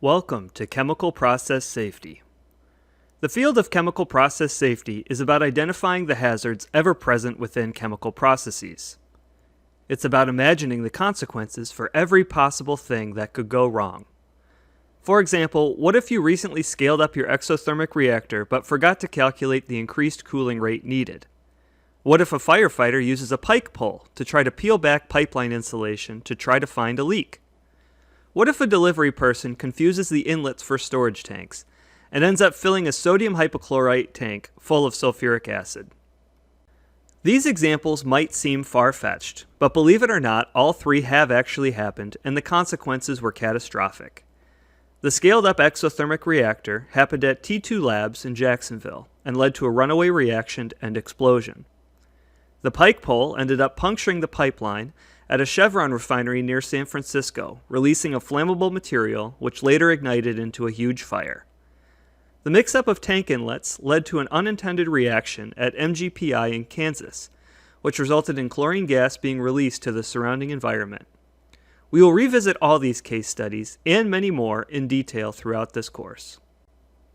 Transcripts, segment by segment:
Welcome to Chemical Process Safety. The field of chemical process safety is about identifying the hazards ever present within chemical processes. It's about imagining the consequences for every possible thing that could go wrong. For example, what if you recently scaled up your exothermic reactor but forgot to calculate the increased cooling rate needed? What if a firefighter uses a pike pole to try to peel back pipeline insulation to try to find a leak? What if a delivery person confuses the inlets for storage tanks and ends up filling a sodium hypochlorite tank full of sulfuric acid? These examples might seem far-fetched, but believe it or not, all three have actually happened and the consequences were catastrophic. The scaled-up exothermic reactor happened at T2 Labs in Jacksonville and led to a runaway reaction and explosion. The pike pole ended up puncturing the pipeline at a Chevron refinery near San Francisco, releasing a flammable material which later ignited into a huge fire. The mix-up of tank inlets led to an unintended reaction at MGPI in Kansas, which resulted in chlorine gas being released to the surrounding environment. We will revisit all these case studies and many more in detail throughout this course.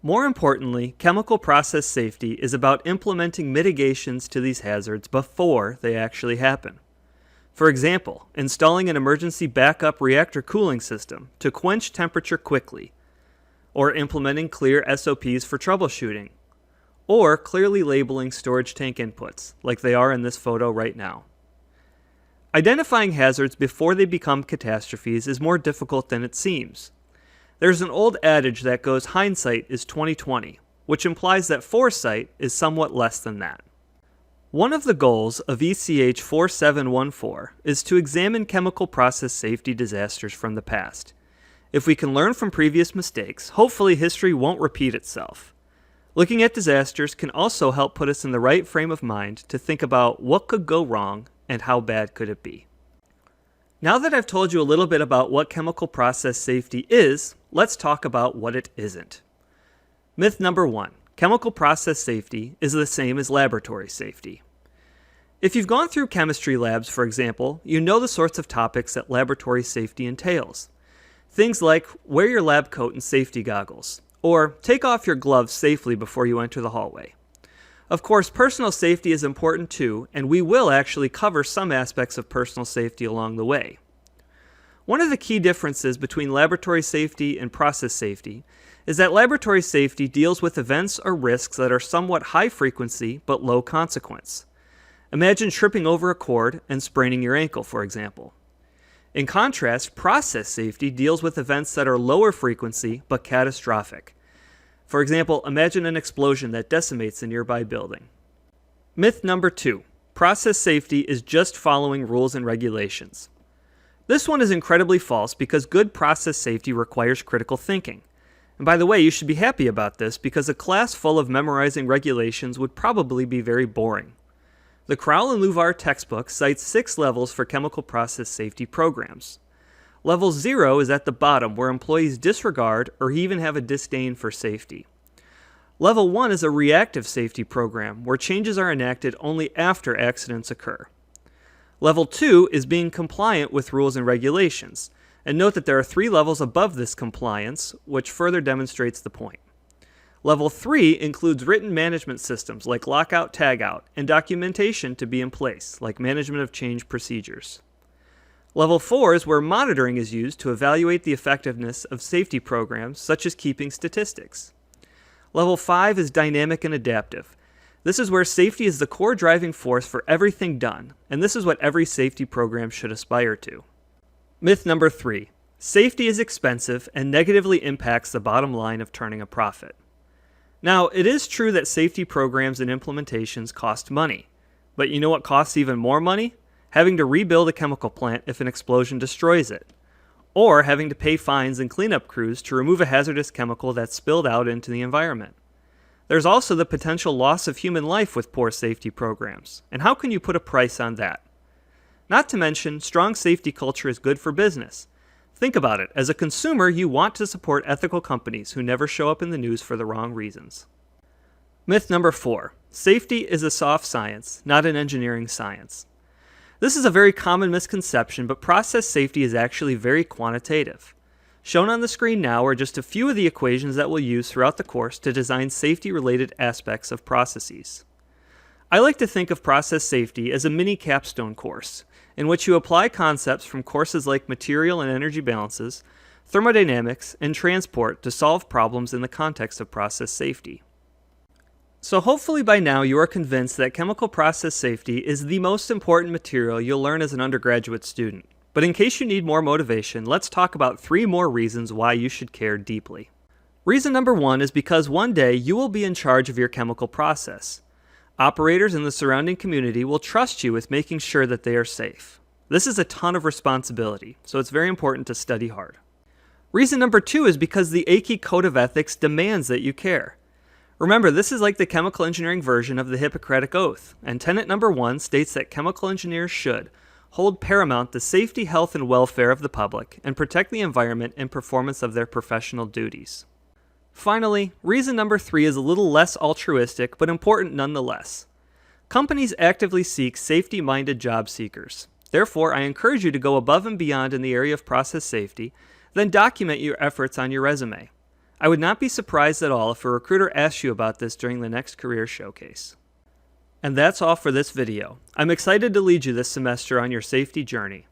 More importantly, chemical process safety is about implementing mitigations to these hazards before they actually happen. For example, installing an emergency backup reactor cooling system to quench temperature quickly, or implementing clear SOPs for troubleshooting, or clearly labeling storage tank inputs, like they are in this photo right now. Identifying hazards before they become catastrophes is more difficult than it seems. There's an old adage that goes hindsight is 20/20, which implies that foresight is somewhat less than that. One of the goals of ECH4714 is to examine chemical process safety disasters from the past. If we can learn from previous mistakes, hopefully history won't repeat itself. Looking at disasters can also help put us in the right frame of mind to think about what could go wrong and how bad could it be. Now that I've told you a little bit about what chemical process safety is, let's talk about what it isn't. Myth number 1. Chemical process safety is the same as laboratory safety. If you've gone through chemistry labs, for example, you know the sorts of topics that laboratory safety entails. Things like wear your lab coat and safety goggles, or take off your gloves safely before you enter the hallway. Of course, personal safety is important too, and we will actually cover some aspects of personal safety along the way. One of the key differences between laboratory safety and process safety is that laboratory safety deals with events or risks that are somewhat high frequency but low consequence. Imagine tripping over a cord and spraining your ankle, for example. In contrast, process safety deals with events that are lower frequency but catastrophic. For example, imagine an explosion that decimates a nearby building. Myth number 2. Process safety is just following rules and regulations. This one is incredibly false because good process safety requires critical thinking. And by the way, you should be happy about this because a class full of memorizing regulations would probably be very boring. The Crowell and Luvar textbook cites 6 levels for chemical process safety programs. Level 0 is at the bottom where employees disregard or even have a disdain for safety. Level 1 is a reactive safety program where changes are enacted only after accidents occur. Level 2 is being compliant with rules and regulations. And note that there are 3 levels above this compliance, which further demonstrates the point. Level 3 includes written management systems like lockout, tagout, and documentation to be in place, like management of change procedures. Level 4 is where monitoring is used to evaluate the effectiveness of safety programs, such as keeping statistics. Level 5 is dynamic and adaptive. This is where safety is the core driving force for everything done, and this is what every safety program should aspire to. Myth number 3. Safety is expensive and negatively impacts the bottom line of turning a profit. Now, it is true that safety programs and implementations cost money. But you know what costs even more money? Having to rebuild a chemical plant if an explosion destroys it. Or having to pay fines and cleanup crews to remove a hazardous chemical that's spilled out into the environment. There's also the potential loss of human life with poor safety programs. And how can you put a price on that? Not to mention, strong safety culture is good for business. Think about it. As a consumer, you want to support ethical companies who never show up in the news for the wrong reasons. Myth number 4. Safety is a soft science, not an engineering science. This is a very common misconception, but process safety is actually very quantitative. Shown on the screen now are just a few of the equations that we'll use throughout the course to design safety-related aspects of processes. I like to think of process safety as a mini capstone course, in which you apply concepts from courses like material and energy balances, thermodynamics, and transport to solve problems in the context of process safety. So hopefully by now you are convinced that chemical process safety is the most important material you'll learn as an undergraduate student. But in case you need more motivation, let's talk about 3 more reasons why you should care deeply. Reason number 1 is because one day you will be in charge of your chemical process. Operators in the surrounding community will trust you with making sure that they are safe. This is a ton of responsibility, so it's very important to study hard. Reason number 2 is because the ECH Code of Ethics demands that you care. Remember, this is like the chemical engineering version of the Hippocratic Oath, and tenet number 1 states that chemical engineers should hold paramount the safety, health, and welfare of the public, and protect the environment in performance of their professional duties. Finally, reason number 3 is a little less altruistic, but important nonetheless. Companies actively seek safety-minded job seekers. Therefore, I encourage you to go above and beyond in the area of process safety, then document your efforts on your resume. I would not be surprised at all if a recruiter asks you about this during the next career showcase. And that's all for this video. I'm excited to lead you this semester on your safety journey.